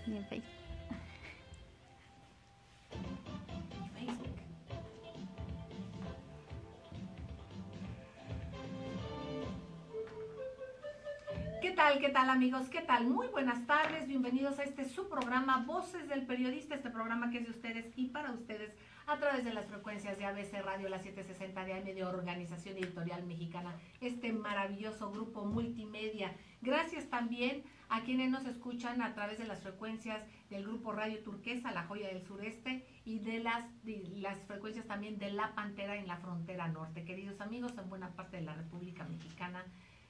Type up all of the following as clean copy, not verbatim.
Y en Facebook. ¿Qué tal amigos? ¿Qué tal? Muy buenas tardes, bienvenidos a su programa Voces del Periodista, este programa que es de ustedes y para ustedes a través de las frecuencias de ABC Radio, la 760 de AM de Organización Editorial Mexicana, este maravilloso grupo multimedia. Gracias también a quienes nos escuchan a través de las frecuencias del grupo Radio Turquesa, La Joya del Sureste, y de las frecuencias también de La Pantera en la frontera norte. Queridos amigos, en buena parte de la República Mexicana,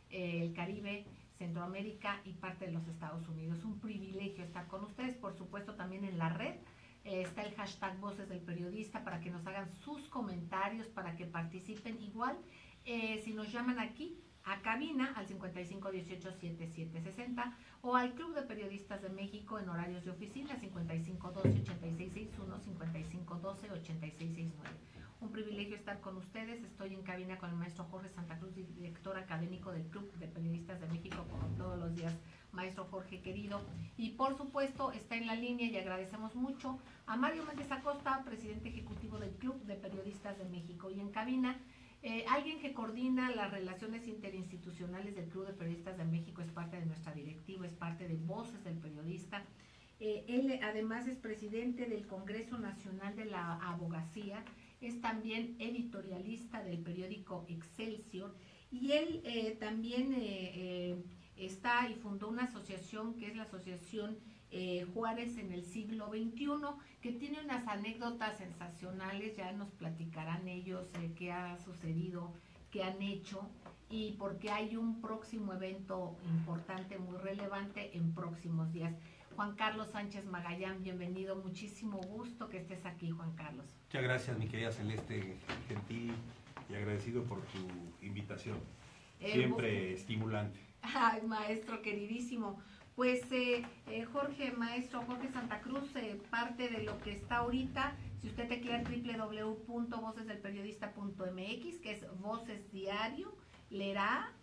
el Caribe, Centroamérica y parte de los Estados Unidos. Un privilegio estar con ustedes, por supuesto también en la red. Está el hashtag Voces del Periodista para que nos hagan sus comentarios, para que participen igual. Si nos llaman aquí a cabina al 5518-7760 o al Club de Periodistas de México en horarios de oficina 5512-8661, 5512-8669. Un privilegio estar con ustedes. Estoy en cabina con el maestro Jorge Santa Cruz, director académico del Club de Periodistas de México, como todos los días, maestro Jorge querido. Y por supuesto está en la línea y agradecemos mucho a Mario Méndez Acosta, presidente ejecutivo del Club de Periodistas de México. Y en cabina, alguien que coordina las relaciones interinstitucionales del Club de Periodistas de México, es parte de nuestra directiva, es parte de Voces del Periodista. Él además es presidente del Congreso Nacional de la Abogacía, es también editorialista del periódico Excelsior y él también está y fundó una asociación que es la Asociación Juárez en el siglo XXI, que tiene unas anécdotas sensacionales. Ya nos platicarán ellos qué ha sucedido, qué han hecho y porque hay un próximo evento importante, muy relevante en próximos días. Juan Carlos Sánchez Magallán, bienvenido, muchísimo gusto que estés aquí, Juan Carlos. Muchas gracias, mi querida Celeste, gentil y agradecido por tu invitación, siempre estimulante. Ay, maestro queridísimo, pues maestro Jorge Santa Cruz, parte de lo que está ahorita, si usted teclea www.vocesdelperiodista.mx, que es Voces Diario, leerá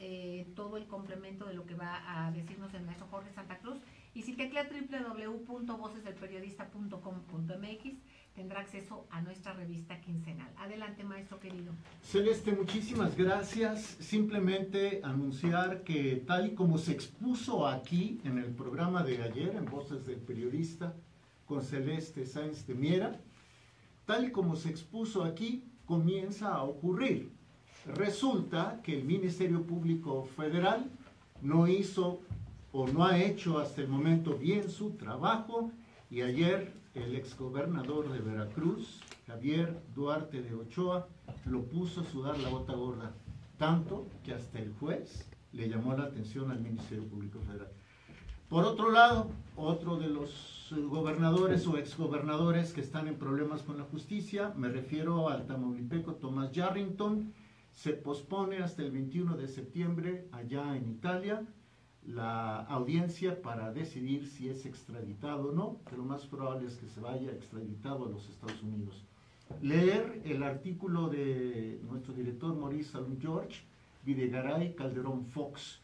todo el complemento de lo que va a decirnos el maestro Jorge Santa Cruz. Y si teclea www.vocesdelperiodista.com.mx tendrá acceso a nuestra revista quincenal. Adelante, maestro querido. Celeste, muchísimas gracias. Simplemente anunciar que tal y como se expuso aquí en el programa de ayer, en Voces del Periodista, con Celeste Sáenz de Miera, tal y como se expuso aquí, comienza a ocurrir. Resulta que el Ministerio Público Federal no hizo o no ha hecho hasta el momento bien su trabajo, y ayer el exgobernador de Veracruz, Javier Duarte de Ochoa, lo puso a sudar la gota gorda, tanto que hasta el juez le llamó la atención al Ministerio Público Federal. Por otro lado, otro de los gobernadores o exgobernadores que están en problemas con la justicia, me refiero al tamaulipeco Tomás Yarrington, se pospone hasta el 21 de septiembre allá en Italia la audiencia para decidir si es extraditado o no, pero lo más probable es que se vaya extraditado a los Estados Unidos. Leer el artículo de nuestro director Maurice Salum-George, Videgaray Calderón Fox,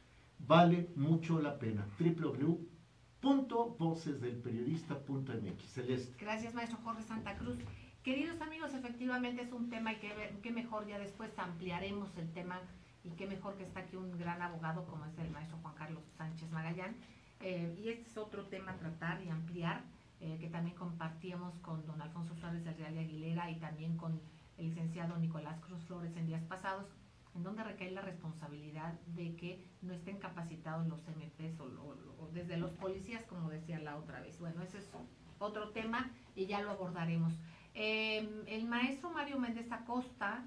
vale mucho la pena. www.vocesdelperiodista.mx. Celeste. Gracias, maestro Jorge Santa Cruz. Queridos amigos, efectivamente es un tema y que mejor ya después ampliaremos el tema. Y qué mejor que está aquí un gran abogado como es el maestro Juan Carlos Sánchez Magallán. Y este es otro tema a tratar y ampliar, que también compartíamos con don Alfonso Suárez del Real de Aguilera y también con el licenciado Nicolás Cruz Flores en días pasados, en donde recae la responsabilidad de que no estén capacitados los MPs o desde los policías, como decía la otra vez. Bueno, ese es otro tema y ya lo abordaremos. El maestro Mario Méndez Acosta,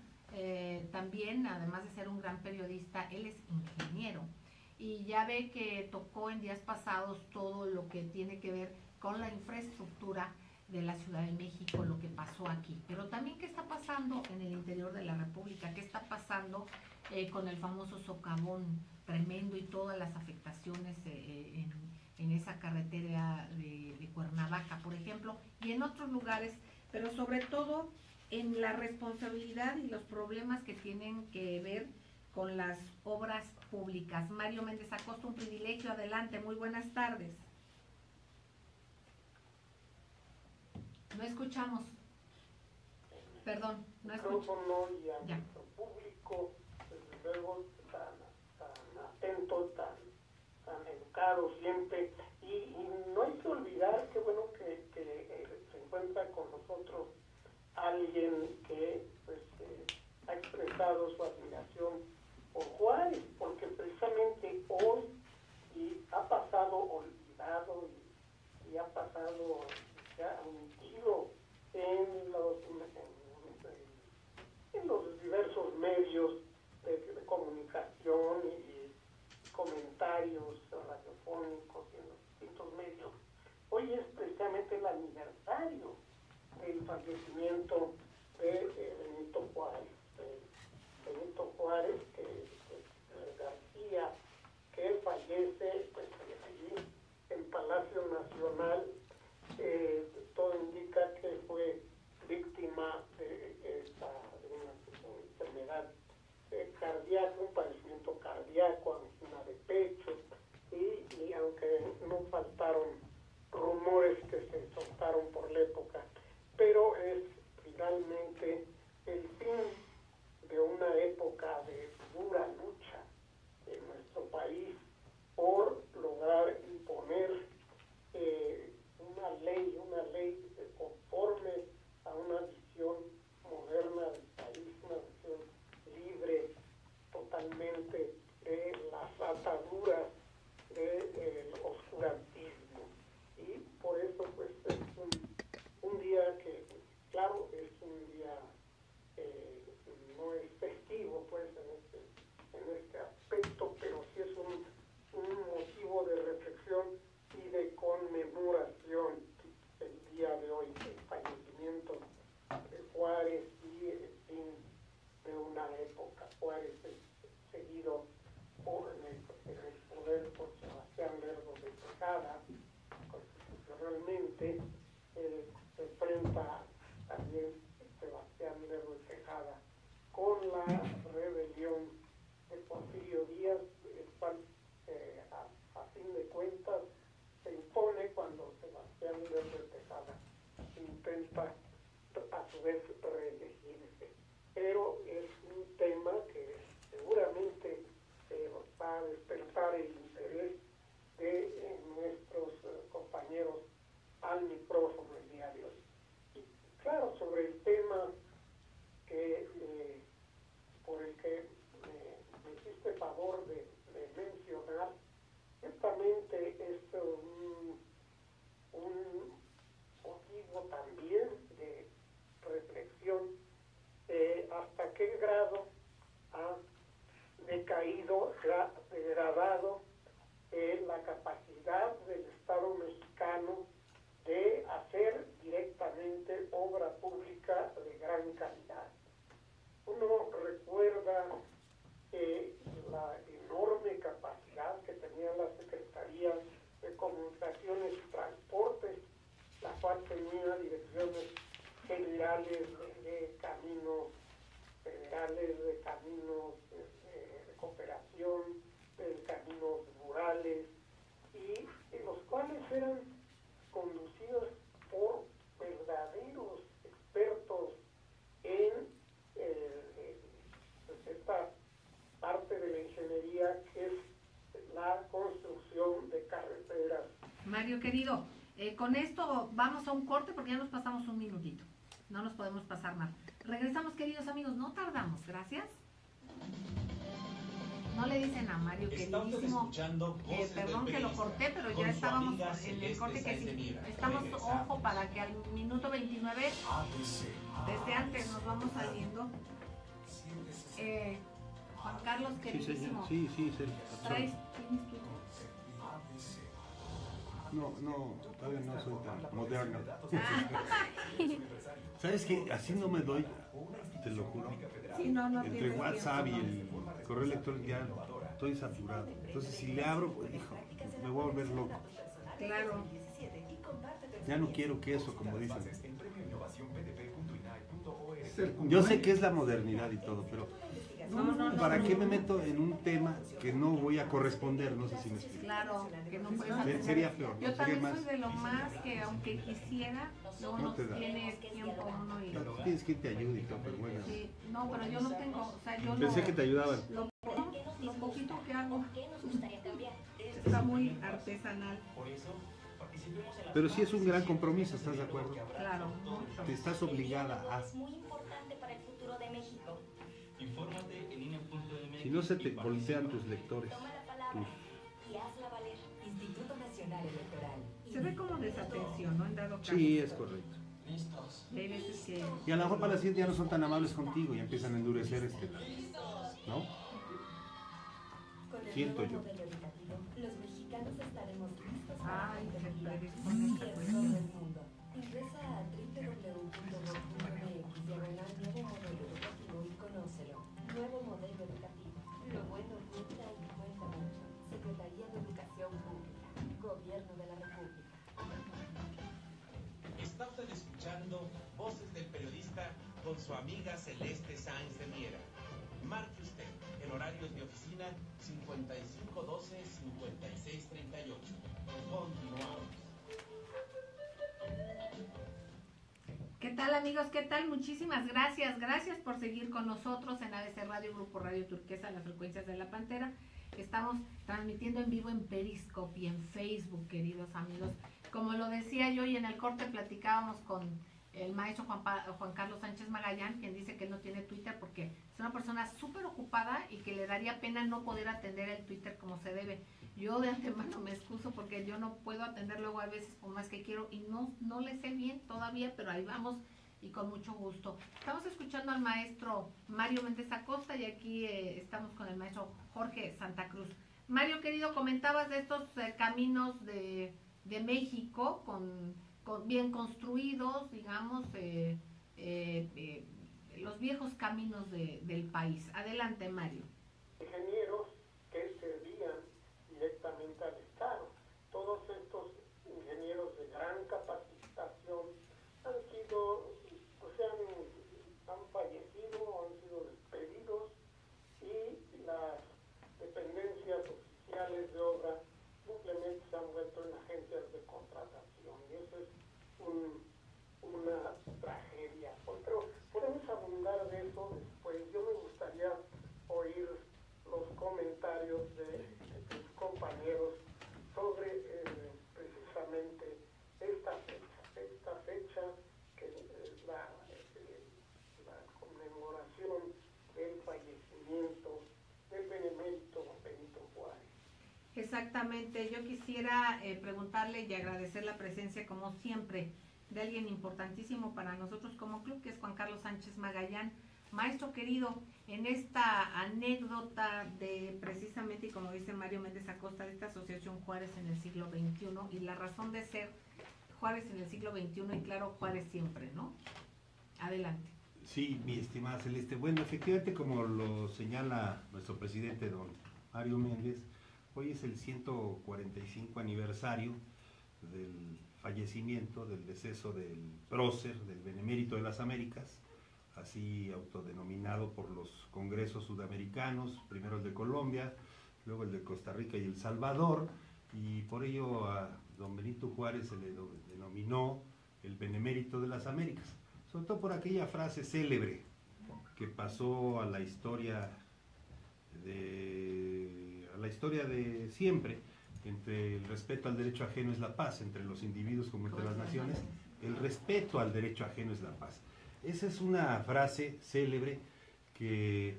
también, además de ser un gran periodista, él es ingeniero y ya ve que tocó en días pasados todo lo que tiene que ver con la infraestructura de la Ciudad de México, lo que pasó aquí, pero también qué está pasando en el interior de la República, qué está pasando con el famoso socavón tremendo y todas las afectaciones en esa carretera de Cuernavaca, por ejemplo, y en otros lugares, pero sobre todo en la responsabilidad y los problemas que tienen que ver con las obras públicas. Mario Méndez Acosta, un privilegio, adelante, muy buenas tardes. No escuchamos. Perdón, no escucho. Y a Ya. nuestro público, desde luego, tan atento, tan educado siempre. Y no hay que olvidar que bueno que se encuentra con nosotros alguien que pues, ha expresado su admiración por Juárez, porque precisamente hoy y ha pasado olvidado y ha pasado ya omitido en los diversos medios de comunicación y comentarios radiofónicos y en los distintos medios. Hoy es precisamente el aniversario del fallecimiento de Benito Juárez. Benito Juárez García, que fallece pues, allí en Palacio Nacional. Todo indica que fue víctima de una enfermedad cardíaca, un padecimiento cardíaco, angina de pecho, y aunque no faltaron rumores que se soltaron por la época, pero es finalmente el fin de una época de dura lucha en nuestro país por lograr imponer una ley conforme a una visión moderna del país, una visión libre totalmente de las ataduras del oscurantismo. Y por eso pues es un día que, claro, es un día no es festivo pues en este aspecto, pero sí es un motivo de reflexión y de conmemoración el día de hoy, el fallecimiento de Juárez y el fin de una época. Juárez es seguido en el poder por Sebastián Lerdo de Tejada, constitucionalmente se enfrenta también Sebastián Lerdo de Tejada con la rebelión de Porfirio Díaz, el cual a fin de cuentas se impone cuando Sebastián Lerdo de Tejada intenta a su vez reelegirse. Pero es un tema que seguramente va a despertar el interés de nuestros compañeros al micrófono el día de hoy. Y claro, sobre el tema por el que me hiciste favor de mencionar, ciertamente es un motivo también de reflexión hasta qué grado ha decaído, se ha degradado la capacidad del Estado mexicano de hacer directamente obra pública de gran calidad. Uno recuerda la enorme capacidad que tenía la Secretaría de Comunicaciones y Transportes, la cual tenía direcciones generales de caminos federales, de caminos de cooperación, de caminos rurales, y los cuales eran conducidos por verdaderos expertos en esta parte de la ingeniería que es la construcción de carreteras. Mario querido, con esto vamos a un corte porque ya nos pasamos un minutito. No nos podemos pasar más. Regresamos, queridos amigos, no tardamos. Gracias. No le dicen a Mario queridísimo, perdón que lo corté, pero ya estábamos en el corte que sí. Estamos, ojo, para que al minuto 29, desde antes nos vamos saliendo. Juan Carlos queridísimo. Sí, Sergio. ¿Tienes tu hijo? No, todavía no soy tan moderno. ¿Sabes qué? Así no me doy, te lo juro. Sí, no Entre WhatsApp y el correo electrónico ya estoy saturado. Entonces si le abro, pues, hijo, me voy a volver loco. Claro. Ya no quiero queso, como dicen. Es el Yo sé que es la modernidad y todo, pero No, ¿Para qué me meto en un tema que no voy a corresponder? No sé si me explico. Claro, que no puedes atender. Sería peor. Yo Sería también más. soy de lo más que, aunque quisiera, luego No no te da. tiene tiempo uno y... Pero tienes quien te ayude y todo, pero bueno. Sí, no, pero yo no tengo, o sea, yo Pensé no... que te ayudaban. Lo poquito que hago está muy artesanal. Pero sí es un gran compromiso, ¿estás de acuerdo? Claro, mucho. Te estás obligada a... Es muy importante para el futuro de México. Infórmate en INE.mx. Si no se te voltean tus lectores. Toma la palabra y hazla valer. Instituto Nacional Electoral. Se ve como desatención, ¿no? En dado caso. Sí, es correcto. Listos. Y hay veces que... Y a lo mejor para la siguiente ya no son tan amables contigo y empiezan a endurecer ¿no? Con el Siento nuevo yo. modelo educativo, los mexicanos estaremos listos para Ay, se aprender. predispone esta Y en cuestión. todo el mundo. Ingresa a www.gov.mx nuevo modelo educativo y conócelo. Nuevo modelo educativo. Lo bueno cuenta y cuenta mucho. Secretaría de Educación Pública. Gobierno de la República. Está usted escuchando Voces del Periodista con su amiga Celeste Sáenz de Miera. Marque usted en horarios de oficina 5512-5638. Continuamos. ¿Qué tal, amigos? ¿Qué tal? Muchísimas gracias. Gracias por seguir con nosotros en ABC Radio, Grupo Radio Turquesa, las frecuencias de la Pantera. Estamos transmitiendo en vivo en Periscope y en Facebook, queridos amigos. Como lo decía yo y en el corte platicábamos con el maestro Juan Carlos Sánchez Magallán, quien dice que él no tiene Twitter porque es una persona súper ocupada y que le daría pena no poder atender el Twitter como se debe. Yo de antemano me excuso porque yo no puedo atender luego a veces por más que quiero y no le sé bien todavía, pero ahí vamos y con mucho gusto. Estamos escuchando al maestro Mario Méndez Acosta y aquí estamos con el maestro Jorge Santa Cruz. Mario, querido, comentabas de estos caminos de México con bien construidos, digamos, los viejos caminos del país. Adelante, Mario. Ingenieros que servían directamente al Estado. Todos estos ingenieros de gran capacitación han fallecido, han sido despedidos y las dependencias oficiales de obra simplemente se han vuelto en agencias de contratación y eso es una tragedia. Pero podemos abundar de eso después. Yo me gustaría oír los comentarios de tus compañeros sobre precisamente esta fecha que es la conmemoración del fallecimiento del benemérito Benito Juárez. Exactamente, yo quisiera preguntarle y agradecer la presencia como siempre de alguien importantísimo para nosotros como club, que es Juan Carlos Sánchez Magallán. Maestro querido, en esta anécdota de precisamente, y como dice Mario Méndez Acosta, de esta asociación Juárez en el siglo XXI y la razón de ser Juárez en el siglo XXI y claro, Juárez siempre, ¿no? Adelante. Sí, mi estimada Celeste. Bueno, efectivamente, como lo señala nuestro presidente, don Mario Méndez, hoy es el 145 aniversario del fallecimiento, del deceso del prócer, del benemérito de las Américas, así autodenominado por los congresos sudamericanos, primero el de Colombia, luego el de Costa Rica y El Salvador, y por ello a don Benito Juárez se le denominó el benemérito de las Américas, sobre todo por aquella frase célebre que pasó a la historia de siempre, entre el respeto al derecho ajeno es la paz, entre los individuos como entre las naciones, el respeto al derecho ajeno es la paz. Esa es una frase célebre que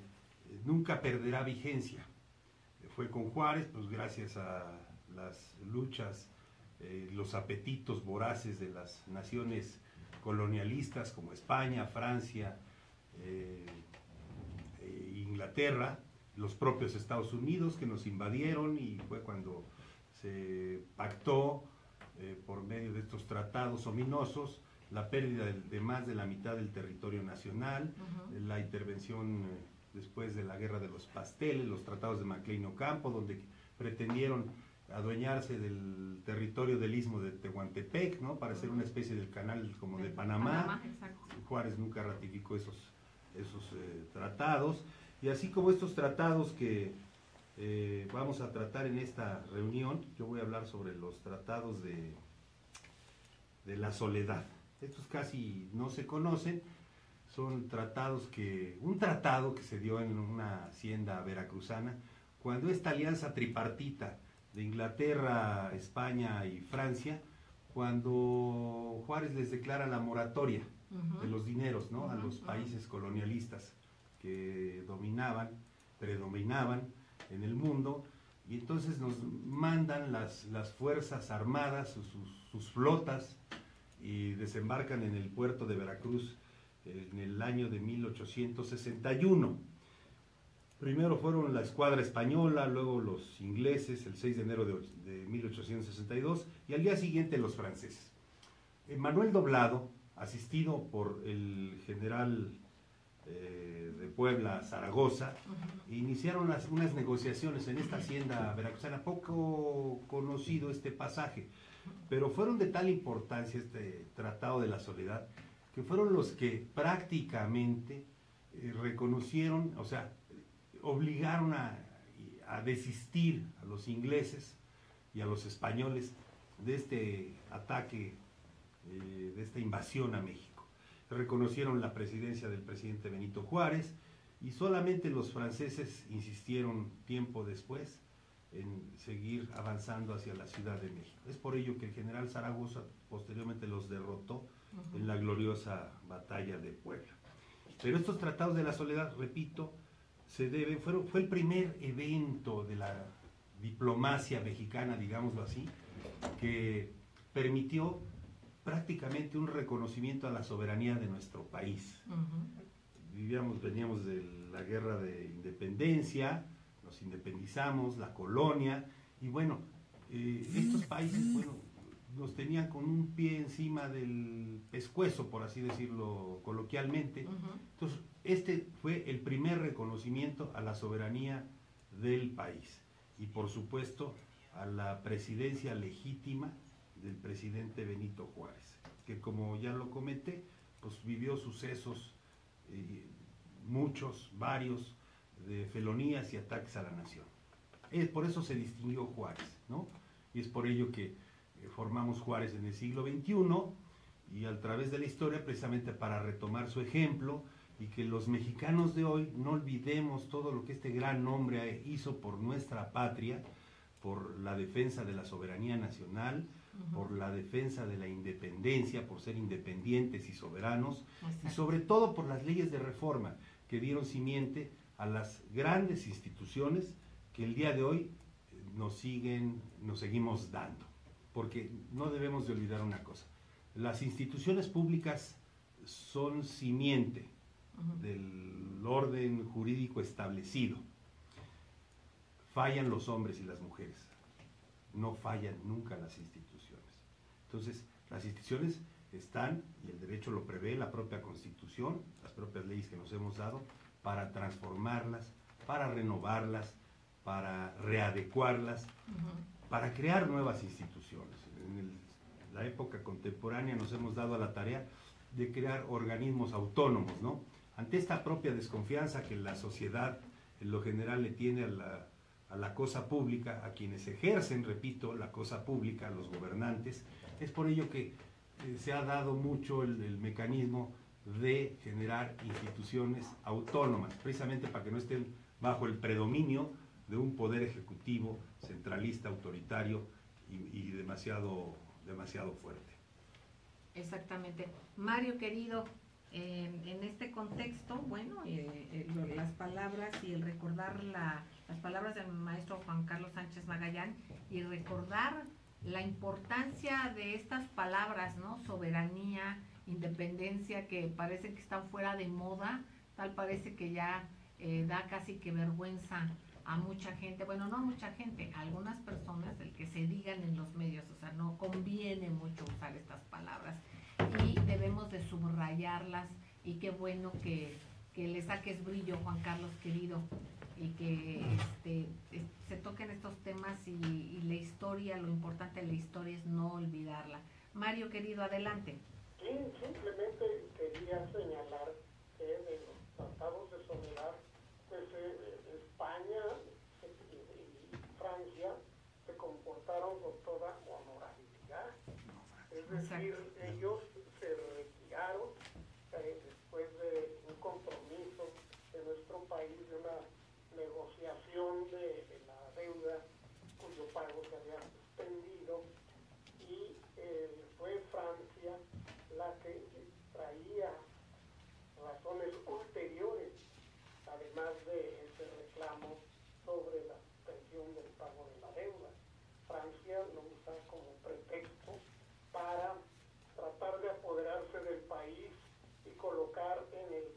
nunca perderá vigencia. Fue con Juárez, pues gracias a las luchas, los apetitos voraces de las naciones colonialistas como España, Francia, Inglaterra, los propios Estados Unidos que nos invadieron, y fue cuando se pactó por medio de estos tratados ominosos la pérdida de más de la mitad del territorio nacional, la intervención después de la Guerra de los Pasteles, los tratados de Maclean Ocampo, donde pretendieron adueñarse del territorio del Istmo de Tehuantepec, ¿no? Para hacer una especie del canal como de Panamá. Juárez nunca ratificó esos tratados, Y así como estos tratados que vamos a tratar en esta reunión, yo voy a hablar sobre los tratados de la soledad. Estos casi no se conocen, son tratados un tratado que se dio en una hacienda veracruzana, cuando esta alianza tripartita de Inglaterra, España y Francia, cuando Juárez les declara la moratoria de los dineros, ¿no? A los países colonialistas que predominaban en el mundo, y entonces nos mandan las fuerzas armadas, sus flotas, y desembarcan en el puerto de Veracruz en el año de 1861. Primero fueron la escuadra española, luego los ingleses, el 6 de enero de 1862, y al día siguiente los franceses. Manuel Doblado, asistido por el general de Puebla, Zaragoza, iniciaron unas negociaciones en esta hacienda veracruzana. Poco conocido este pasaje, pero fueron de tal importancia este Tratado de la Soledad, que fueron los que prácticamente reconocieron, o sea, obligaron a desistir a los ingleses y a los españoles de este ataque, de esta invasión a México. Reconocieron la presidencia del presidente Benito Juárez, y solamente los franceses insistieron tiempo después en seguir avanzando hacia la Ciudad de México. Es por ello que el general Zaragoza posteriormente los derrotó en la gloriosa batalla de Puebla. Pero estos tratados de la soledad, repito, fue el primer evento de la diplomacia mexicana, digámoslo así, que permitió prácticamente un reconocimiento a la soberanía de nuestro país. Veníamos de la guerra de independencia, nos independizamos, la colonia, y bueno, estos países, nos tenían con un pie encima del pescuezo, por así decirlo coloquialmente. Entonces, este fue el primer reconocimiento a la soberanía del país, y por supuesto a la presidencia legítima del presidente Benito Juárez, que, como ya lo comenté, pues vivió sucesos, varios, de felonías y ataques a la nación. Por eso se distinguió Juárez, ¿no? Y es por ello que formamos Juárez en el siglo XXI, y a través de la historia, precisamente para retomar su ejemplo, y que los mexicanos de hoy no olvidemos todo lo que este gran hombre hizo por nuestra patria, por la defensa de la soberanía nacional, por la defensa de la independencia, por ser independientes y soberanos, y sobre todo por las leyes de reforma que dieron simiente a las grandes instituciones que el día de hoy nos seguimos dando. Porque no debemos de olvidar una cosa: las instituciones públicas son simiente del orden jurídico establecido. Fallan los hombres y las mujeres, no fallan nunca las instituciones. Entonces, las instituciones están, y el derecho lo prevé, la propia Constitución, las propias leyes que nos hemos dado, para transformarlas, para renovarlas, para readecuarlas, para crear nuevas instituciones. En la época contemporánea nos hemos dado a la tarea de crear organismos autónomos, ¿no? Ante esta propia desconfianza que la sociedad en lo general le tiene a la cosa pública, a quienes ejercen, repito, la cosa pública, a los gobernantes, es por ello que se ha dado mucho el mecanismo de generar instituciones autónomas, precisamente para que no estén bajo el predominio de un poder ejecutivo centralista, autoritario y demasiado fuerte. Exactamente. Mario, querido, en este contexto, bueno, las palabras y el recordar las palabras del maestro Juan Carlos Sánchez Magallán, y recordar la importancia de estas palabras, ¿no? Soberanía, independencia, que parece que están fuera de moda, tal parece que ya da casi que vergüenza a mucha gente, bueno, no a mucha gente, a algunas personas, el que se digan en los medios, o sea, no conviene mucho usar estas palabras, y debemos de subrayarlas, y qué bueno que le saques brillo, Juan Carlos, querido, y que se toquen estos temas, y la historia, lo importante de la historia es no olvidarla. Mario, querido, adelante. Sí, simplemente quería señalar que de los tratados de soledad, pues España y Francia se comportaron con toda honorabilidad. Es decir, ellos se retiraron después de un compromiso de nuestro país, de una negociación de la deuda cuyo pago se había suspendido, y fue Francia la que traía razones ulteriores, además de ese reclamo sobre la suspensión del pago de la deuda. Francia lo usa como pretexto para tratar de apoderarse del país y colocar en el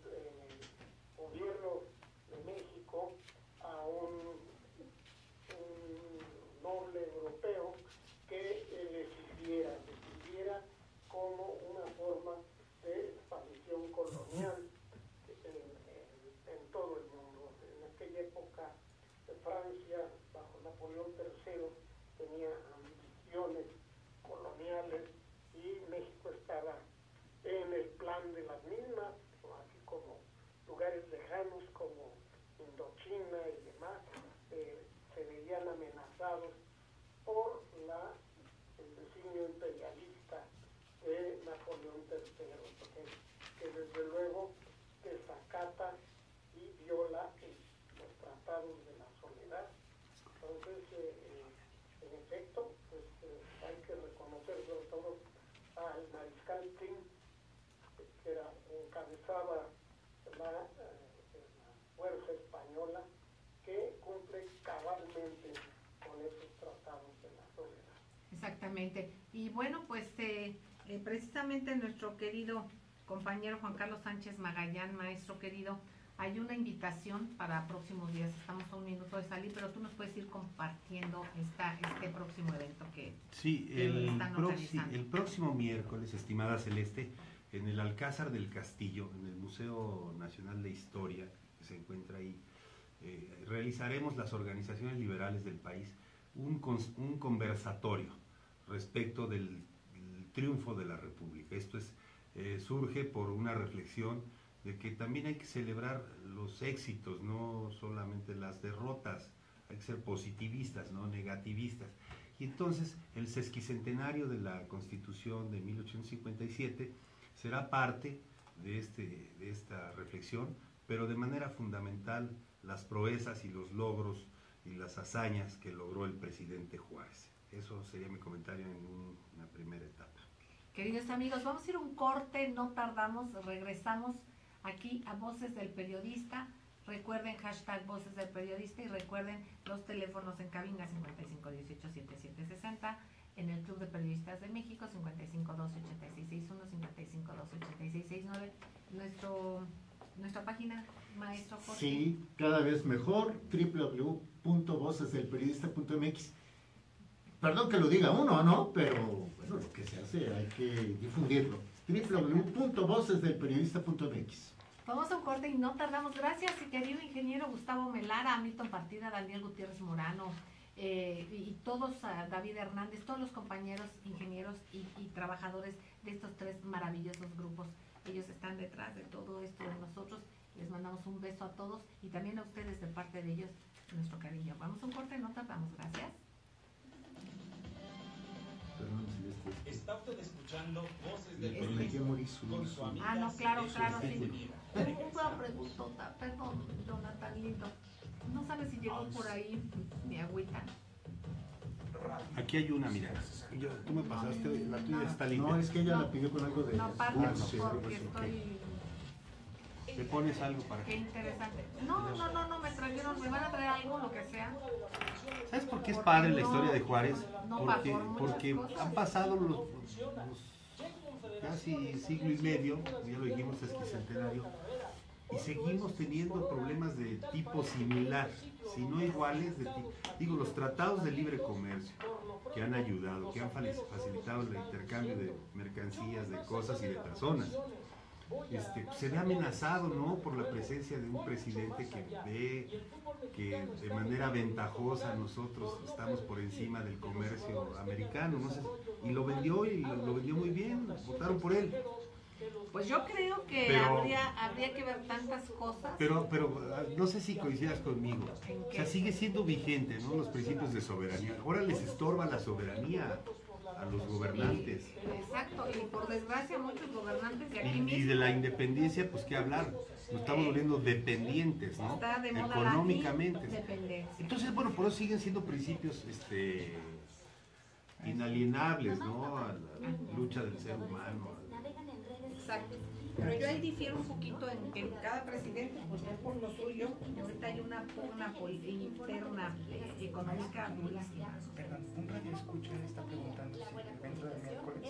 gobierno de México a un noble europeo que le sirviera como una forma de expansión colonial en todo el mundo. En aquella época, Francia, bajo Napoleón III, tenía ambiciones coloniales y México estaba en el plan de las mismas, así como lugares lejanos como Indochina y demás, se veían amenazados por el designio imperialista de Napoleón III, que desde luego desacata y viola los tratados de la soledad. Entonces, en efecto, pues hay que reconocer sobre todo al mariscal Prim, que encabezaba la fuerza española, que cumple cabalmente con esos tratados de la soledad. Exactamente. Y bueno, pues precisamente nuestro querido compañero Juan Carlos Sánchez Magallán, maestro querido, hay una invitación para próximos días. Estamos a un minuto de salir, pero tú nos puedes ir compartiendo este próximo evento que sí, el próximo miércoles, estimada Celeste, en el Alcázar del Castillo, en el Museo Nacional de Historia, que se encuentra ahí, realizaremos las organizaciones liberales del país un conversatorio respecto del triunfo de la República. Esto surge por una reflexión de que también hay que celebrar los éxitos, no solamente las derrotas, hay que ser positivistas, no negativistas. Y entonces el sesquicentenario de la Constitución de 1857 será parte de esta reflexión, pero de manera fundamental las proezas y los logros y las hazañas que logró el presidente Juárez. Eso sería mi comentario en una primera etapa. Queridos amigos, vamos a ir a un corte, no tardamos, regresamos aquí a Voces del Periodista. Recuerden hashtag Voces del Periodista y recuerden los teléfonos en cabina 5518-7760, en el Club de Periodistas de México 5512-8661, 5512-8669, nuestra página, maestro Jorge. Sí, cada vez mejor, www.vocesdelperiodista.mx. Perdón que lo diga uno, ¿no? Pero bueno, lo que se hace hay que difundirlo. www.vocesdelperiodista.mx. Vamos a un corte y no tardamos. Gracias, querido ingeniero Gustavo Melara, Milton Partida, Daniel Gutiérrez Morano, y todos, David Hernández, todos los compañeros ingenieros y trabajadores de estos tres maravillosos grupos. Ellos están detrás de todo esto de nosotros. Les mandamos un beso a todos y también a ustedes de parte de ellos nuestro cariño. Vamos a un corte, no tardamos. Gracias. Está usted escuchando Voces del Periodista con su amiga no, claro, Celeste sí. Miera. Una preguntota, perdón, Jonathan lindo. ¿No sabes si llegó por ahí mi agüita? Aquí hay una, mira. Tú me pasaste, la tuya está limpia. No, es que ella la pidió con algo de No, aparte, dulce, algo porque así. estoy... ¿Te pones algo para Qué que... interesante. No, me trajeron, me van a traer algo, lo que sea. ¿Sabes por qué es padre la historia de Juárez? No Porque pasó muchas cosas. han pasado los casi siglo y medio, ya lo dijimos, sesquicentenario, y seguimos teniendo problemas de tipo similar, si no iguales, los tratados de libre comercio que han ayudado, que han facilitado el intercambio de mercancías, de cosas y de personas. Se ve amenazado, ¿no?, por la presencia de un presidente que ve que de manera ventajosa nosotros estamos por encima del comercio americano, no sé, y lo vendió muy bien, votaron por él. Pues yo creo que Pero- habría que ver tantas cosas. Pero no sé si coincidas conmigo. ¿En O qué? sea, sigue siendo vigente, ¿no? Los principios de soberanía. Ahora les estorba la soberanía a los gobernantes. Exacto, y por desgracia muchos gobernantes de aquí Y mismo de la independencia, pues qué hablar. Nos estamos volviendo dependientes, ¿no? está de moda Económicamente. la independencia. Entonces, bueno, por eso siguen siendo principios inalienables, ¿no? A la lucha del ser humano. Exacto. Pero yo ahí difiero un poquito en que cada presidente pues va por lo suyo. Ahorita hay una pugna interna económica durísima. Perdón, un radio escucha está preguntando si el evento del miércoles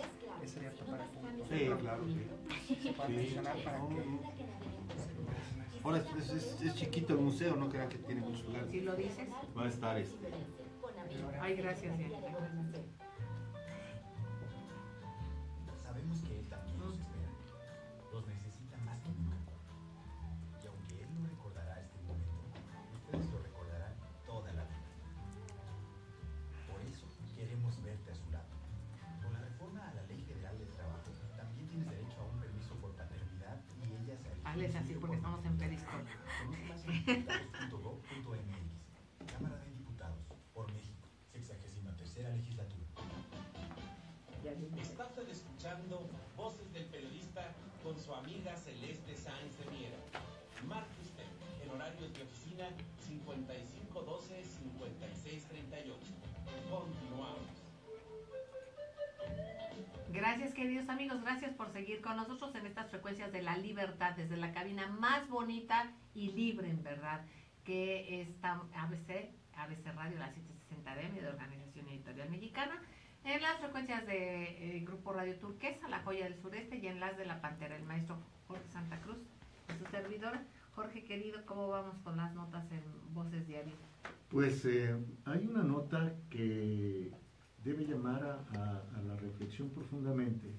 es abierto para el público. Sí, claro, sí. Para mencionar para No, que... no. Ahora es chiquito el museo, no crean que tiene muchos lugares. Si lo dices, Va a estar ay, gracias, Dianita. Sabemos que él también los espera. Los necesita más que nunca. Y aunque él no recordará este momento, ustedes lo recordarán toda la vida. Por eso queremos verte a su lado. Con la reforma a la Ley Federal del Trabajo, también tienes derecho a un permiso por paternidad y ellas a Hazles así porque estamos en Periscope. Conoce más en diputados.gov.mx. Cámara de Diputados, por México, 63ª legislatura. Está usted escuchando Voces del Periodista con su amiga Celeste Sáenz de Miera. Marque usted en horarios de oficina 5512-5638. Continuamos. Gracias, queridos amigos, gracias por seguir con nosotros en estas frecuencias de la libertad, desde la cabina más bonita y libre, en verdad, que está ABC Radio, la 760 AM de Organización Editorial Mexicana, en las frecuencias de Grupo Radio Turquesa, La Joya del Sureste, y en las de La Pantera, el maestro Jorge Santa Cruz, y su servidora. Jorge, querido, ¿cómo vamos con las notas en Voces Diario? Pues hay una nota que debe llamar a la reflexión profundamente,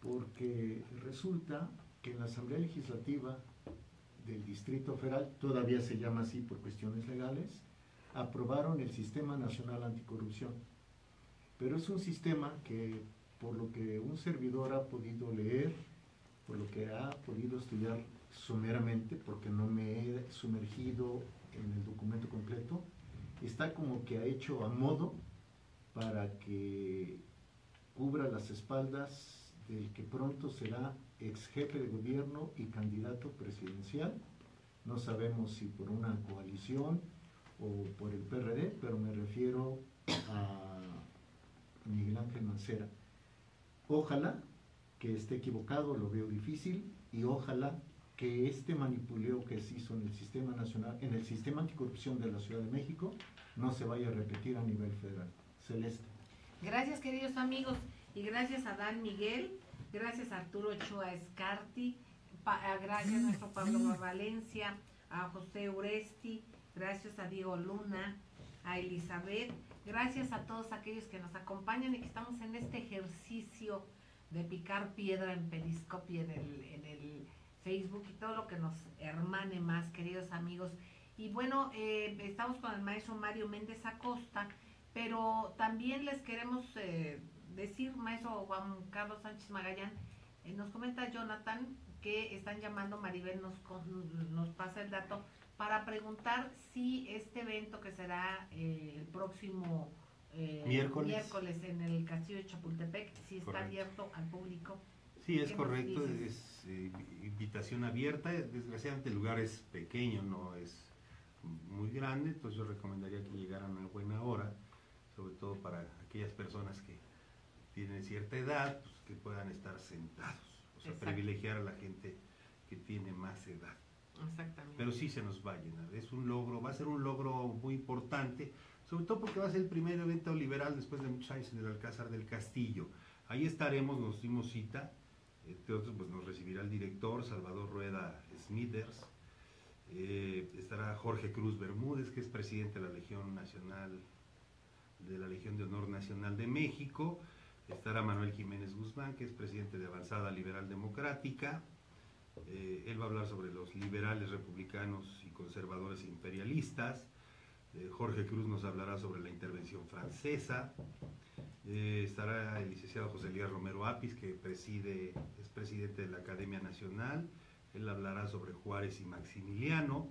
porque resulta que en la Asamblea Legislativa del Distrito Federal, todavía se llama así por cuestiones legales, aprobaron el Sistema Nacional Anticorrupción. Pero es un sistema que, por lo que un servidor ha podido leer, por lo que ha podido estudiar someramente, porque no me he sumergido en el documento completo, está como que ha hecho a modo para que cubra las espaldas del que pronto será ex jefe de gobierno y candidato presidencial. No sabemos si por una coalición o por el PRD, pero me refiero a Miguel Ángel Mancera. Ojalá que esté equivocado, lo veo difícil, y ojalá que este manipuleo que se hizo en el sistema nacional, en el sistema anticorrupción de la Ciudad de México, no se vaya a repetir a nivel federal. Celeste. Gracias, queridos amigos, y gracias a Dan Miguel, gracias a Arturo Ochoa Escarti, gracias a nuestro Pablo Valencia, a José Uresti, gracias a Diego Luna, a Elizabeth, gracias a todos aquellos que nos acompañan y que estamos en este ejercicio de picar piedra en Periscope y en el Facebook y todo lo que nos hermane más, queridos amigos. Y bueno, estamos con el maestro Mario Méndez Acosta, pero también les queremos decir, maestro Juan Carlos Sánchez Magallán, nos comenta Jonathan que están llamando, Maribel nos pasa el dato, para preguntar si este evento que será el próximo miércoles en el Castillo de Chapultepec, si está Correcto. Abierto al público. Sí, es ¿Qué nos correcto, dices? es invitación abierta. Desgraciadamente el lugar es pequeño, no es muy grande, entonces yo recomendaría que llegaran a buena hora, sobre todo para aquellas personas que tienen cierta edad, pues, que puedan estar sentados, o sea, Exacto. privilegiar a la gente que tiene más edad. Exactamente. Pero sí se nos va a llenar, es un logro, va a ser un logro muy importante, sobre todo porque va a ser el primer evento liberal después de muchos años en el Alcázar del Castillo. Ahí estaremos, nos dimos cita, entre otros pues nos recibirá el director Salvador Rueda Smithers, estará Jorge Cruz Bermúdez, que es presidente de la Legión Nacional, de la Legión de Honor Nacional de México, estará Manuel Jiménez Guzmán, que es presidente de Avanzada Liberal Democrática. Él va a hablar sobre los liberales republicanos y conservadores e imperialistas. Jorge Cruz nos hablará sobre la intervención francesa. Estará el licenciado José Elías Romero Apis, que es presidente de la Academia Nacional. Él hablará sobre Juárez y Maximiliano.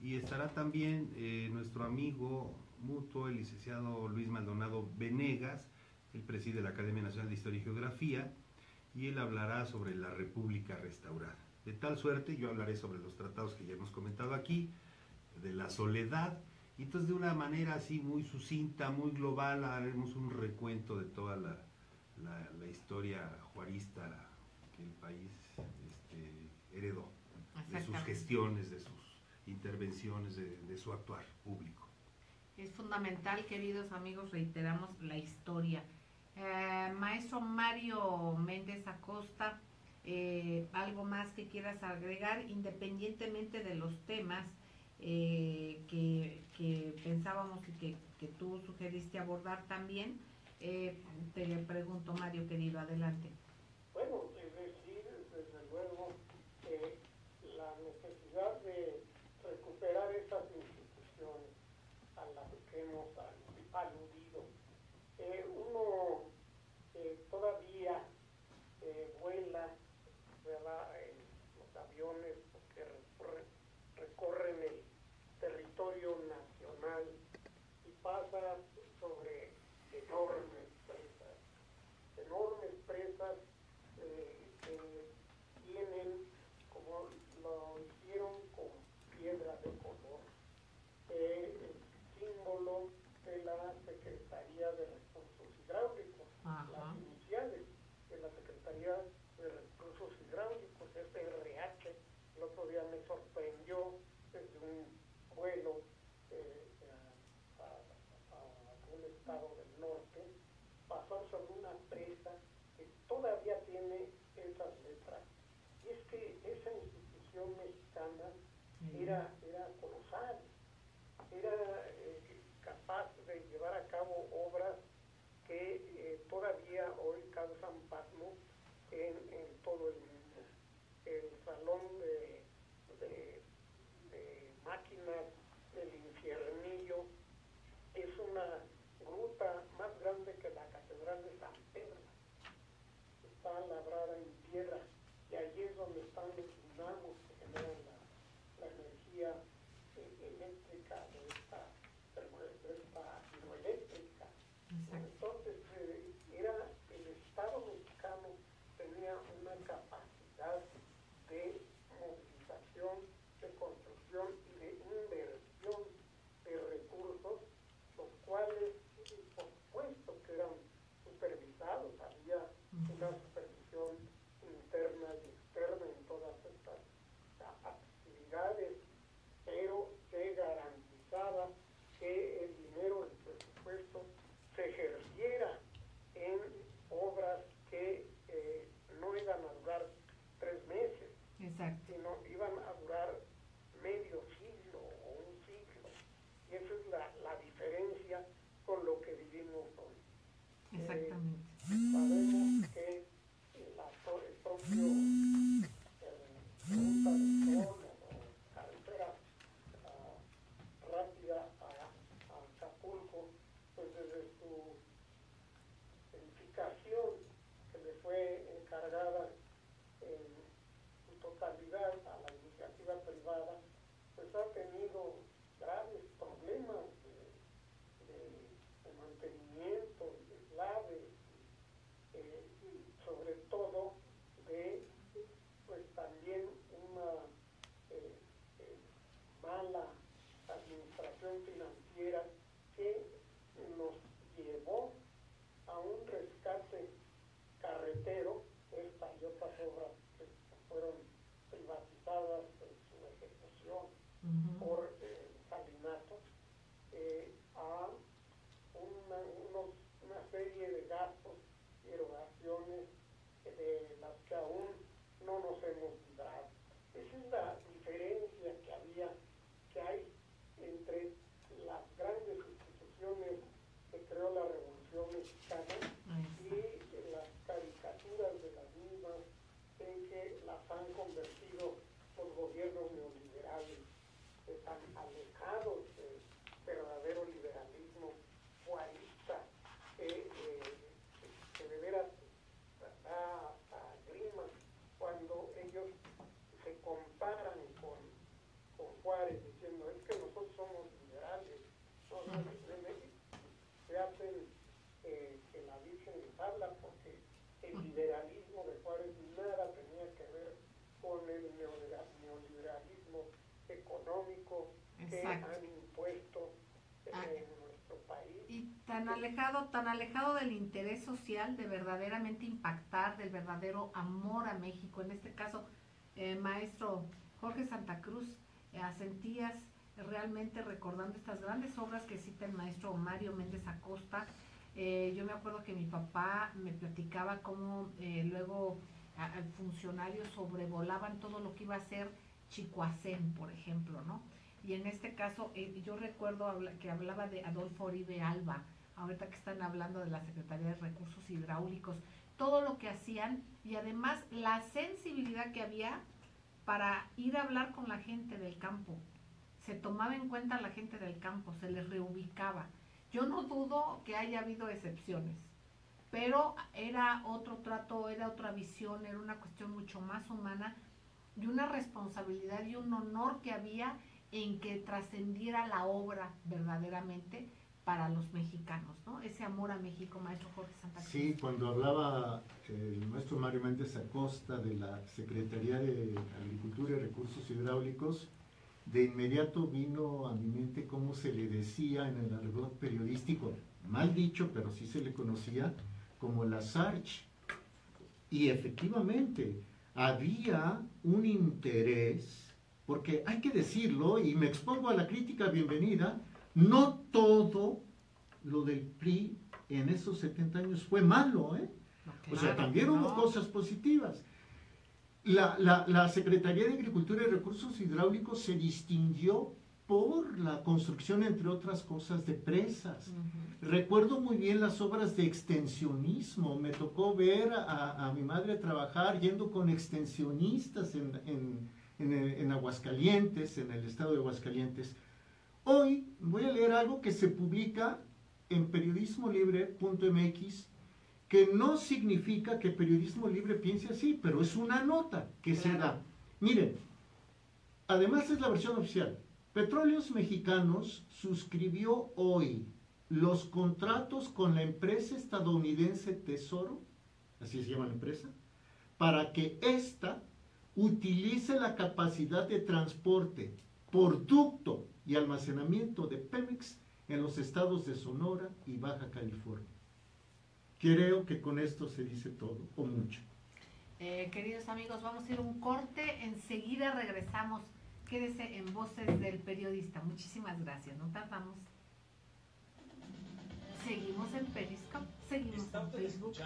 Y estará también nuestro amigo mutuo, el licenciado Luis Maldonado Venegas. Él preside la Academia Nacional de Historia y Geografía, y él hablará sobre la República Restaurada. De tal suerte, yo hablaré sobre los tratados que ya hemos comentado aquí, de la soledad, y entonces de una manera así muy sucinta, muy global, haremos un recuento de toda la historia juarista que el país heredó, de sus gestiones, de sus intervenciones, de su actuar público. Es fundamental, queridos amigos, reiteramos la historia. Maestro Mario Méndez Acosta, algo más que quieras agregar, independientemente de los temas que pensábamos y que tú sugeriste abordar también. Te le pregunto, Mario querido, adelante. Bueno, es decir, desde luego, la necesidad de recuperar esas instituciones a las que hemos aludido. Uno todavía vuela, ¿verdad?, en los aviones que recorren el territorio nacional y pasa sobre enormes presas que tienen, como lo hicieron con piedra de color, el símbolo de la Secretaría de Recursos Hidráulicos, las iniciales de la Secretaría de Recursos Hidráulicos, SRH. El otro día me sorprendió desde un vuelo a un estado del norte, pasar sobre una presa que todavía tiene esas letras. Y es que esa institución mexicana era colosal, era capaz de llevar a cabo obras que todavía hoy causan pasmo en todo el mundo. El salón de máquinas del Infiernillo es una gruta más grande que la Catedral de San Pedro. Está labrada en piedra y allí es donde están los dinamos que generan la energía eléctrica de esta hidroeléctrica. Entonces era el Estado mexicano, tenía una capacidad de movilización, de construcción y de inversión de recursos, los cuales por supuesto que eran supervisados, había una supervisión interna y externa en todas estas actividades, pero se garantizaba que el dinero del presupuesto se ejerciera en obras que no iban a durar 3 meses, sino iban a durar medio siglo o un siglo. Y esa es la diferencia con lo que vivimos hoy. Exactamente. Sabemos que el propio ruta del sol o carretera rápida a Acapulco, pues desde su edificación que le fue encargada en su totalidad a la iniciativa privada, pues ha tenido graves problemas de mantenimiento, de deslaves, y sobre todo de pues también una mala administración financiera que nos llevó a un rescate carretero, esta y otras obras que fueron privatizadas en su ejecución por Salinato, a una serie de gastos y erogaciones de las que aún no nos hemos librado. Esa es la diferencia que hay entre las grandes instituciones que creó la Revolución Mexicana y las caricaturas de las mismas en que las han convertido los gobiernos neoliberales, tan alejados del verdadero liberalismo juarista que que han impuesto en nuestro país. Y tan alejado del interés social, de verdaderamente impactar, del verdadero amor a México. En este caso, maestro Jorge Santa Cruz, sentías realmente recordando estas grandes obras que cita el maestro Mario Méndez Acosta. Yo me acuerdo que mi papá me platicaba cómo luego funcionarios sobrevolaban todo lo que iba a ser Chicoacén, por ejemplo, ¿no? Y en este caso, yo recuerdo que hablaba de Adolfo Oribe Alba, ahorita que están hablando de la Secretaría de Recursos Hidráulicos, todo lo que hacían y además la sensibilidad que había para ir a hablar con la gente del campo. Se tomaba en cuenta a la gente del campo, se les reubicaba. Yo no dudo que haya habido excepciones, pero era otro trato, era otra visión, era una cuestión mucho más humana y una responsabilidad y un honor que había en que trascendiera la obra verdaderamente para los mexicanos, ¿no? Ese amor a México, maestro Jorge Santa Cruz. Sí, cuando hablaba el maestro Mario Méndez Acosta de la Secretaría de Agricultura y Recursos Hidráulicos, de inmediato vino a mi mente cómo se le decía en el argot periodístico, mal dicho, pero sí se le conocía como la SARCH. Y efectivamente, había un interés, porque hay que decirlo, y me expongo a la crítica bienvenida, no todo lo del PRI en esos 70 años fue malo, ¿eh? No, claro, o sea, también hubo cosas positivas. La Secretaría de Agricultura y Recursos Hidráulicos se distinguió por la construcción, entre otras cosas, de presas. Recuerdo muy bien las obras de extensionismo. Me tocó ver a mi madre trabajar yendo con extensionistas en Aguascalientes, en el estado de Aguascalientes. Hoy voy a leer algo que se publica en periodismolibre.mx, que no significa que Periodismo Libre piense así, pero es una nota que se da. Miren, además es la versión oficial. Petróleos Mexicanos suscribió hoy los contratos con la empresa estadounidense Tesoro, así se llama la empresa, para que ésta utilice la capacidad de transporte por ducto y almacenamiento de Pemex en los estados de Sonora y Baja California. Creo que con esto se dice todo, o mucho. Queridos amigos, vamos a ir a un corte, enseguida regresamos. Quédese en Voces del Periodista. Muchísimas gracias, no tardamos. Seguimos en Periscope, seguimos en Facebook.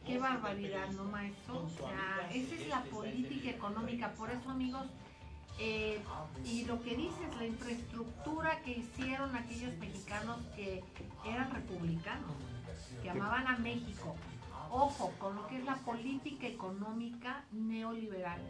Qué barbaridad, ¿no, maestro? O sea, esa es la política económica. Por eso, amigos, y lo que dices, la infraestructura que hicieron aquellos mexicanos que eran republicanos, que amaban a México. Ojo, con lo que es la política económica neoliberal,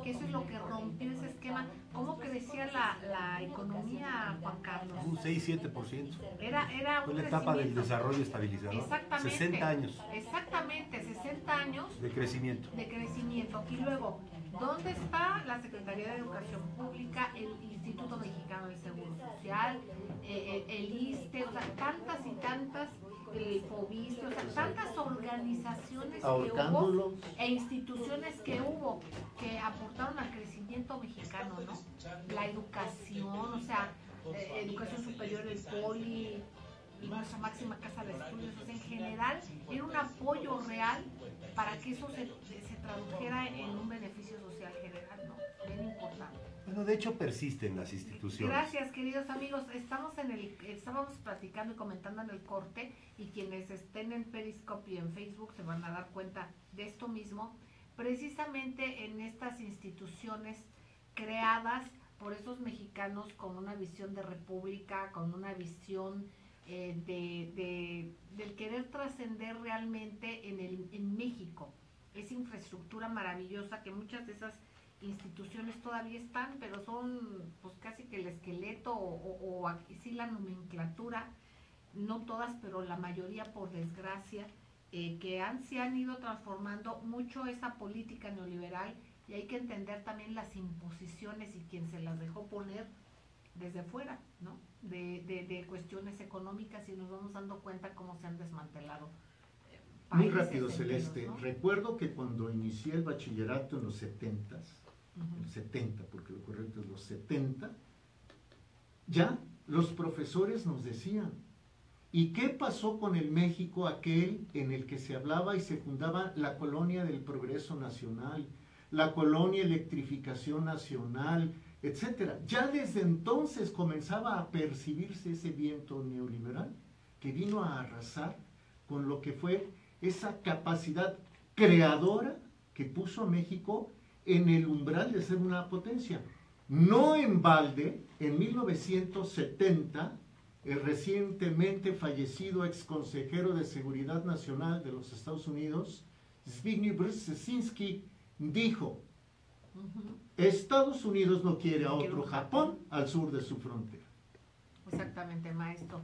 que eso es lo que rompió ese esquema. ¿Cómo crecía la economía, Juan Carlos? Un 6-7%. Era fue la etapa del desarrollo estabilizador. Exactamente. 60 años. Exactamente, 60 años. De crecimiento. De crecimiento. Y luego, ¿dónde está la Secretaría de Educación Pública, el Instituto Mexicano del Seguro Social, el ISSSTE, o sea, tantas y tantas, el FOBISTE, o sea, tantas organizaciones que hubo e instituciones que hubo que aportaron al crecimiento mexicano, ¿no? La educación, o sea, educación superior, el POLI, nuestra máxima casa de estudios, o sea, en general era un apoyo real para que eso se tradujera en un beneficio social general, ¿no? Bien importante. Bueno, de hecho persisten las instituciones. Gracias, queridos amigos. Estábamos platicando y comentando en el corte, y quienes estén en Periscope y en Facebook se van a dar cuenta de esto mismo, precisamente en estas instituciones creadas por esos mexicanos con una visión de república, con una visión del querer trascender realmente en México. Esa infraestructura maravillosa que muchas de esas instituciones todavía están, pero son pues casi que el esqueleto o aquí sí la nomenclatura, no todas, pero la mayoría, por desgracia, que se han ido transformando mucho esa política neoliberal, y hay que entender también las imposiciones y quien se las dejó poner desde fuera, ¿no? De cuestiones económicas, y nos vamos dando cuenta cómo se han desmantelado. Muy rápido, Celeste. ¿No? Recuerdo que cuando inicié el bachillerato en los 70s, el 70, porque lo correcto es los 70, ya los profesores nos decían, ¿y qué pasó con el México aquel en el que se hablaba y se fundaba la colonia del progreso nacional, la colonia electrificación nacional, etcétera? Ya desde entonces comenzaba a percibirse ese viento neoliberal que vino a arrasar con lo que fue esa capacidad creadora que puso a México en el umbral de ser una potencia. No en balde, en 1970, el recientemente fallecido ex consejero de Seguridad Nacional de los Estados Unidos, Zbigniew Brzezinski, dijo, Estados Unidos no quiere a otro Japón al sur de su frontera. Exactamente, maestro.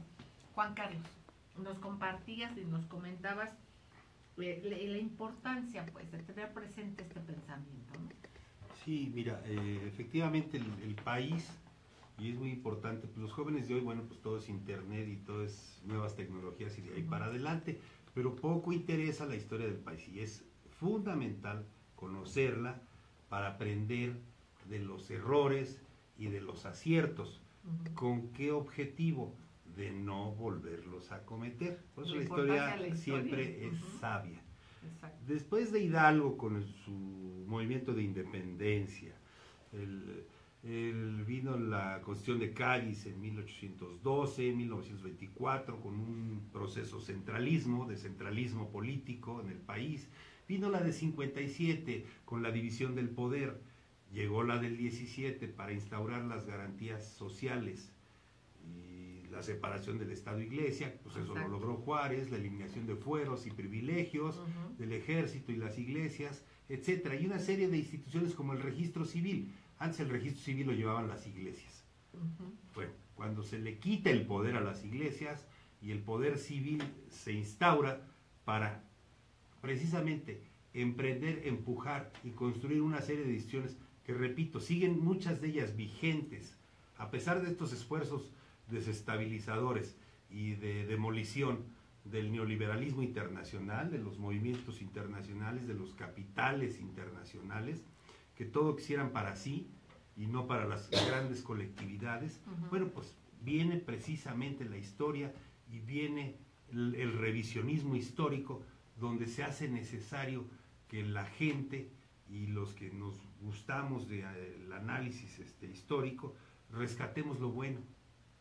Juan Carlos, nos compartías y nos comentabas la importancia, pues, de tener presente este pensamiento, ¿no? Sí, mira, efectivamente el país, y es muy importante, pues los jóvenes de hoy, bueno, pues todo es internet y todo es nuevas tecnologías y de ahí para adelante, pero poco interesa la historia del país y es fundamental conocerla para aprender de los errores y de los aciertos. ¿Con qué objetivo? De no volverlos a cometer. Por eso la historia siempre es sabia. Exacto. Después de Hidalgo con su movimiento de independencia, vino la Constitución de Cádiz en 1812, 1924, con un proceso de centralismo político en el país. Vino la de 57 con la división del poder. Llegó la del 17 para instaurar las garantías sociales y la separación del Estado-Iglesia, pues eso lo logró Juárez, la eliminación de fueros y privilegios del ejército y las iglesias, etcétera, y una serie de instituciones como el registro civil. Antes el registro civil lo llevaban las iglesias. Bueno, cuando se le quita el poder a las iglesias y el poder civil se instaura para precisamente emprender, empujar y construir una serie de instituciones que, repito, siguen muchas de ellas vigentes, a pesar de estos esfuerzos desestabilizadores y de demolición del neoliberalismo internacional, de los movimientos internacionales, de los capitales internacionales, que todo quisieran para sí y no para las grandes colectividades. Bueno, pues viene precisamente la historia y viene el revisionismo histórico, donde se hace necesario que la gente y los que nos gustamos del análisis histórico rescatemos lo bueno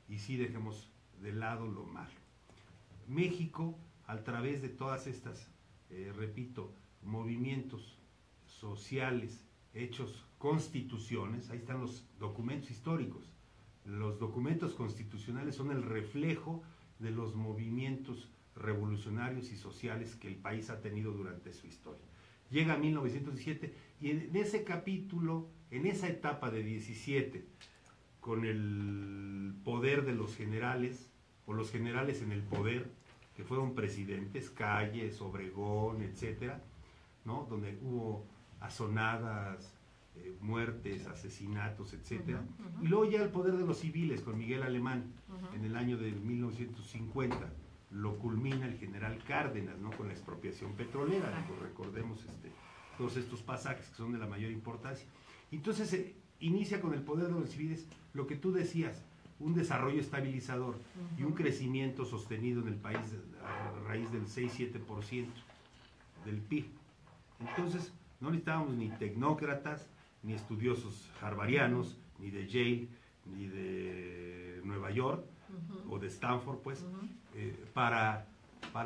y sí dejemos de lado lo malo. México, a través de todas estas, repito, movimientos sociales, hechos constituciones, ahí están los documentos históricos. Los documentos constitucionales son el reflejo de los movimientos revolucionarios y sociales que el país ha tenido durante su historia. Llega a 1917 y en ese capítulo, en esa etapa de 17, con el poder de los generales, o los generales en el poder, que fueron presidentes, Calles, Obregón, etcétera, ¿no? Donde hubo azonadas, muertes, asesinatos, etcétera. Y luego ya el poder de los civiles, con Miguel Alemán, en el año de 1950, lo culmina el general Cárdenas, ¿no? Con la expropiación petrolera. Pues recordemos todos estos pasajes que son de la mayor importancia. Entonces inicia con el poder de los civiles, lo que tú decías, un desarrollo estabilizador y un crecimiento sostenido en el país a raíz del 6-7% del PIB. Entonces no necesitábamos ni tecnócratas, ni estudiosos harvarianos, ni de Yale, ni de Nueva York, o de Stanford, pues, para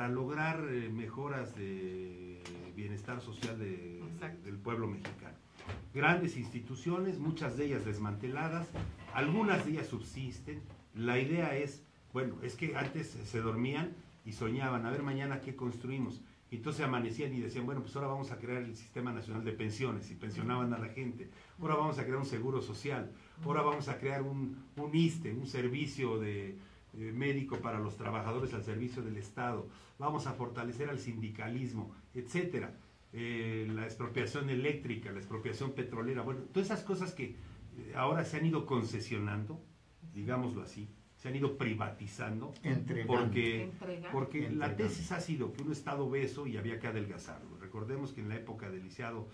lograr mejoras de bienestar social del pueblo mexicano. Grandes instituciones, muchas de ellas desmanteladas, algunas de ellas subsisten. La idea es, bueno, es que antes se dormían y soñaban, a ver mañana qué construimos. Y entonces amanecían y decían, bueno, pues ahora vamos a crear el Sistema Nacional de Pensiones, y pensionaban a la gente. Ahora vamos a crear un seguro social. Ahora vamos a crear un ISSSTE, un servicio médico para los trabajadores al servicio del Estado. Vamos a fortalecer al sindicalismo, etcétera. La expropiación eléctrica, la expropiación petrolera, bueno, todas esas cosas que ahora se han ido concesionando, digámoslo así, se han ido privatizando, porque la tesis ha sido que un Estado obeso y había que adelgazarlo. Recordemos que en la época del licenciado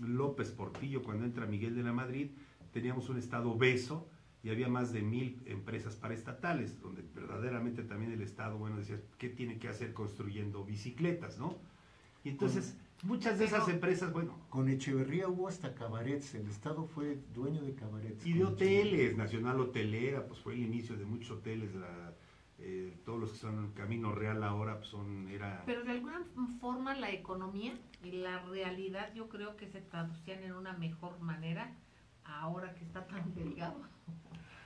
López Portillo, cuando entra Miguel de la Madrid, teníamos un Estado obeso y había más de 1000 empresas paraestatales, donde verdaderamente también el Estado, bueno, decía, ¿qué tiene que hacer construyendo bicicletas, no? Y entonces, muchas de esas empresas, bueno... Con Echeverría hubo hasta cabarets, el Estado fue dueño de cabarets. Y de hoteles, Nacional Hotelera, pues fue el inicio de muchos hoteles, todos los que son en Camino Real ahora, pues era... Pero de alguna forma la economía y la realidad yo creo que se traducían en una mejor manera ahora que está tan delgado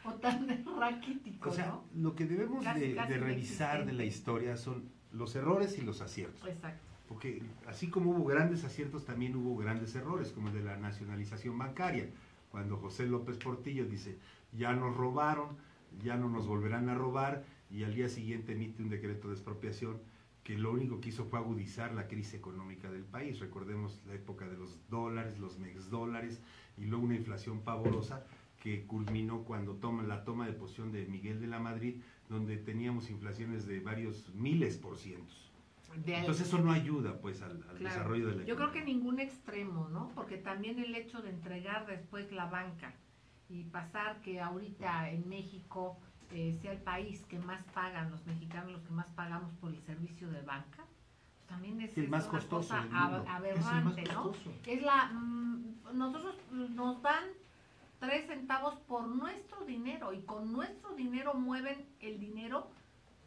o tan raquítico, O sea, ¿no? lo que debemos Casi de revisar de la inexistente. historia son los errores y los aciertos. Exacto. Porque así como hubo grandes aciertos, también hubo grandes errores, como el de la nacionalización bancaria, cuando José López Portillo dice, ya nos robaron, ya no nos volverán a robar, y al día siguiente emite un decreto de expropiación que lo único que hizo fue agudizar la crisis económica del país. Recordemos la época de los dólares, los mexdólares, y luego una inflación pavorosa que culminó cuando la toma de posesión de Miguel de la Madrid, donde teníamos inflaciones de varios miles %. Entonces eso no ayuda pues al desarrollo de la economía. Yo creo que ningún extremo, ¿no? Porque también el hecho de entregar después la banca y pasar que ahorita en México sea el país que más pagan los mexicanos, los que más pagamos por el servicio de banca, pues también es el más una costoso cosa del mundo. aberrante, ¿no? Es nosotros nos dan 3 centavos por nuestro dinero, y con nuestro dinero mueven el dinero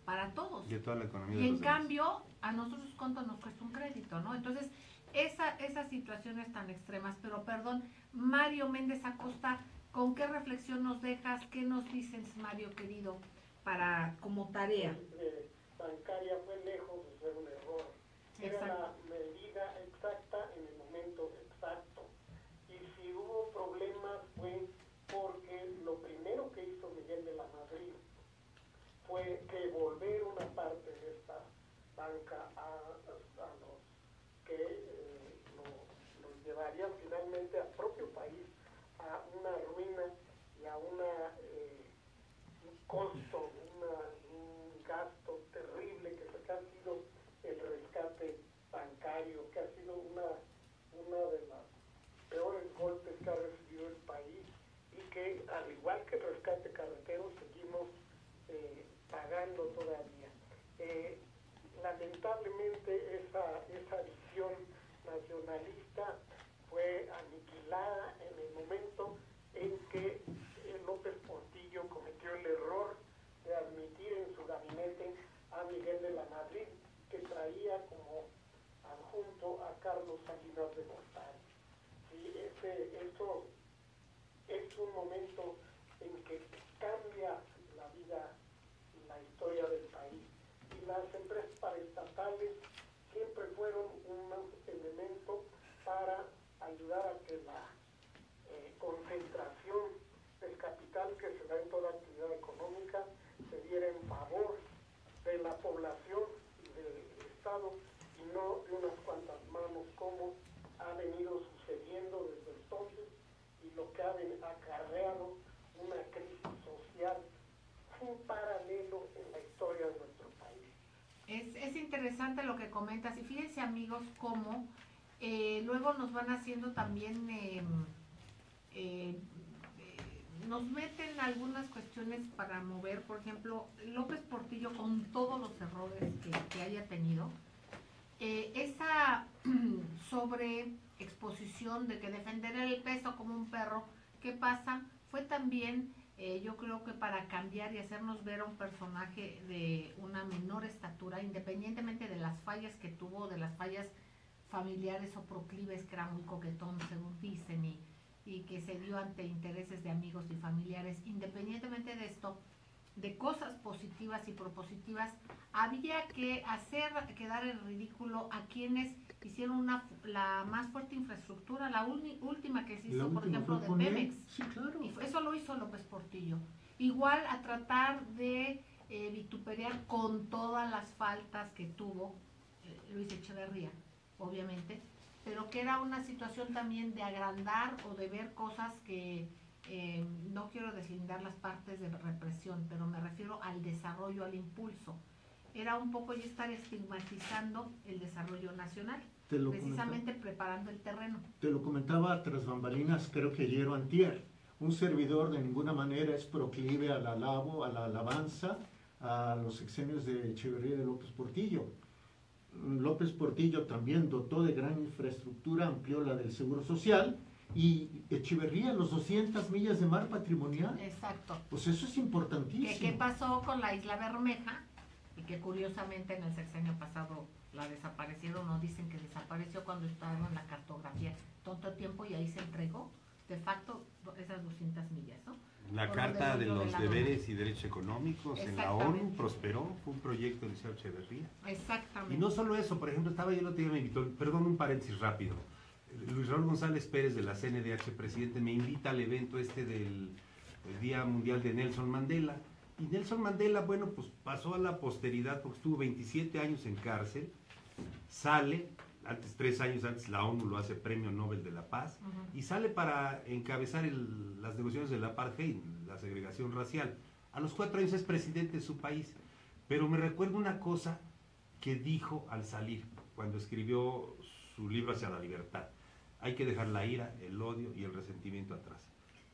para todos. De toda la economía. Y en cambio, a nosotros cuánto nos cuesta un crédito, ¿no? Entonces, esas situaciones tan extremas, pero perdón, Mario Méndez Acosta, ¿con qué reflexión nos dejas? ¿Qué nos dices, Mario querido, como tarea? Bancaria fue lejos de ser un error. Era la medida exacta en el momento exacto. Y si hubo problemas fue porque lo primero que hizo Miguel de la Madrid fue devolver una parte de esta banca a los que los llevarían finalmente al propio país a una ruina y a un costo, un gasto terrible que ha sido el rescate bancario, que ha sido una de las peores golpes que ha recibido el país, y que al igual que el rescate carretero seguimos pagando todavía. Lamentablemente esa visión nacionalista fue aniquilada en el momento en que López Portillo cometió el error de admitir en su gabinete a Miguel de la Madrid, que traía como adjunto a Carlos Salinas de Gortari. ¿Sí? Esto es un momento en que cambia la vida y la historia del país. Y las empresas paraestatales siempre fueron un elemento para ayudar a que la concentración del capital que se da en toda actividad económica se diera en favor de la población y del Estado, y no de unas cuantas manos, como ha venido sucediendo desde entonces, y lo que ha acarreado una crisis social sin paralelo en la historia de nuestro país. Es interesante lo que comentas, y fíjense, amigos, cómo luego nos van haciendo también, nos meten algunas cuestiones para mover. Por ejemplo, López Portillo, con todos los errores que haya tenido, esa sobreexposición de que defender el peso como un perro, ¿qué pasa? Fue también, yo creo que para cambiar y hacernos ver a un personaje de una menor estatura, independientemente de las fallas que tuvo, de las fallas familiares o proclives, que era muy coquetón, según dicen, y que se dio ante intereses de amigos y familiares. Independientemente de esto, de cosas positivas y propositivas, había que hacer quedar en ridículo a quienes hicieron la más fuerte infraestructura, la última que se hizo, por ejemplo, de Pemex. Sí, claro. Y eso lo hizo López Portillo. Igual a tratar de vituperiar con todas las faltas que tuvo Luis Echeverría, obviamente, pero que era una situación también de agrandar o de ver cosas que no quiero deslindar las partes de represión, pero me refiero al desarrollo, al impulso. Era un poco ya estar estigmatizando el desarrollo nacional, precisamente preparando el terreno. Te lo comentaba tras bambalinas, creo que ayer o antier. Un servidor de ninguna manera es proclive al alabo, a la alabanza, a los sexenios de Echeverría y de López Portillo. López Portillo también dotó de gran infraestructura, amplió la del Seguro Social, y Echeverría los 200 millas de mar patrimonial. Exacto. Pues eso es importantísimo. ¿Qué pasó con la Isla Bermeja? Y que curiosamente en el sexenio pasado la desaparecieron, o dicen que desapareció cuando estaba en la cartografía tanto tiempo y ahí se entregó de facto esas 200 millas, ¿no? La Por Carta de los la Deberes y Derechos Económicos en la ONU prosperó, fue un proyecto de Liceo Echeverría. Exactamente. Y no solo eso, por ejemplo, estaba yo el otro día, me invitó, perdón, un paréntesis rápido. Luis Raúl González Pérez de la CNDH, presidente, me invita al evento del Día Mundial de Nelson Mandela. Y Nelson Mandela, bueno, pues pasó a la posteridad porque estuvo 27 años en cárcel, sale, 3 años antes la ONU lo hace Premio Nobel de la Paz, y sale para encabezar las negociaciones del apartheid, la segregación racial. A los 4 años es presidente de su país, pero me recuerdo una cosa que dijo al salir, cuando escribió su libro Hacia la Libertad. Hay que dejar la ira, el odio y el resentimiento atrás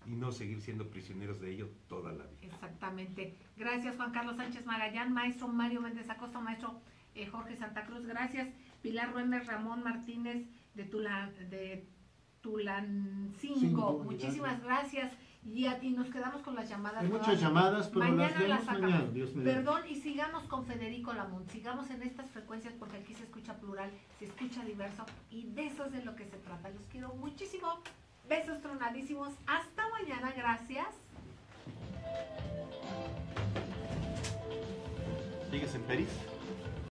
y no seguir siendo prisioneros de ello toda la vida. Exactamente. Gracias, Juan Carlos Sánchez Magallán, maestro Mario Méndez Acosta, maestro Jorge Santa Cruz, gracias. Pilar Ruemer, Ramón Martínez de Tulancingo, muchísimas gracias. Y nos quedamos con las llamadas. Hay muchas llamadas, pero mañana las sacamos. mañana, Dios mediante. Perdón, y sigamos con Federico Lamont, sigamos en estas frecuencias porque aquí se escucha plural, se escucha diverso y de eso es de lo que se trata. Los quiero muchísimo, besos tronadísimos, hasta mañana, gracias. ¿Sigues en Peris?